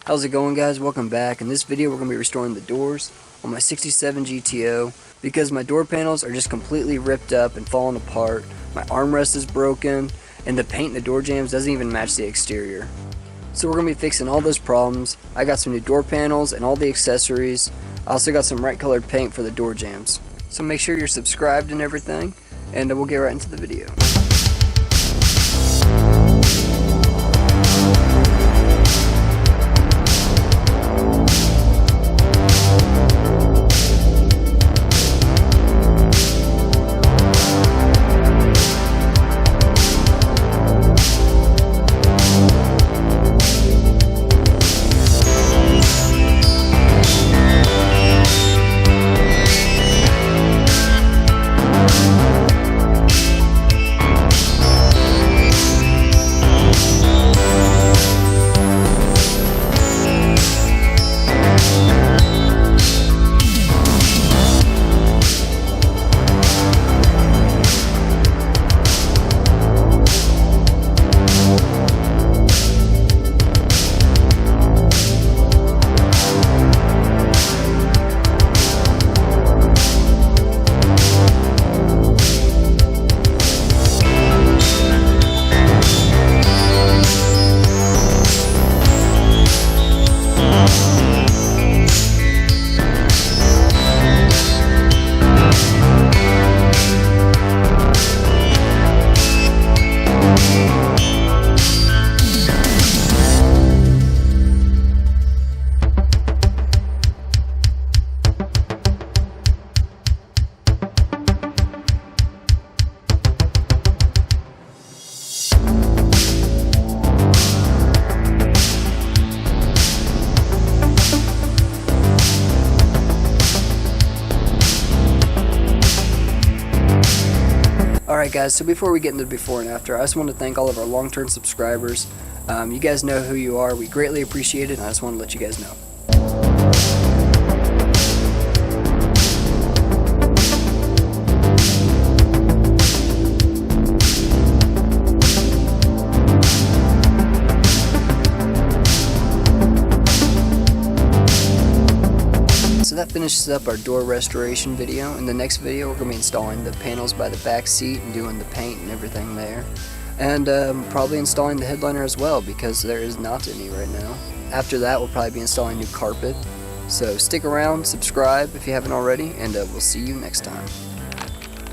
How's it going, guys? Welcome back. In this video we're going to be restoring the doors on my 67 GTO because my door panels are just completely ripped up and falling apart. My armrest is broken and the paint in the door jambs doesn't even match the exterior. So we're going to be fixing all those problems. I got some new door panels and all the accessories. I also got some right colored paint for the door jambs. So make sure you're subscribed and everything, and we'll get right into the video. Alright guys, so before we get into the before and after, I just want to thank all of our long-term subscribers. You guys know who you are. We greatly appreciate it, and I just want to let you guys know. So that finishes up our door restoration video. In the next video we're going to be installing the panels by the back seat and doing the paint and everything there. And probably installing the headliner as well, because there is not any right now. After that we'll probably be installing new carpet. So stick around, subscribe if you haven't already, and we'll see you next time.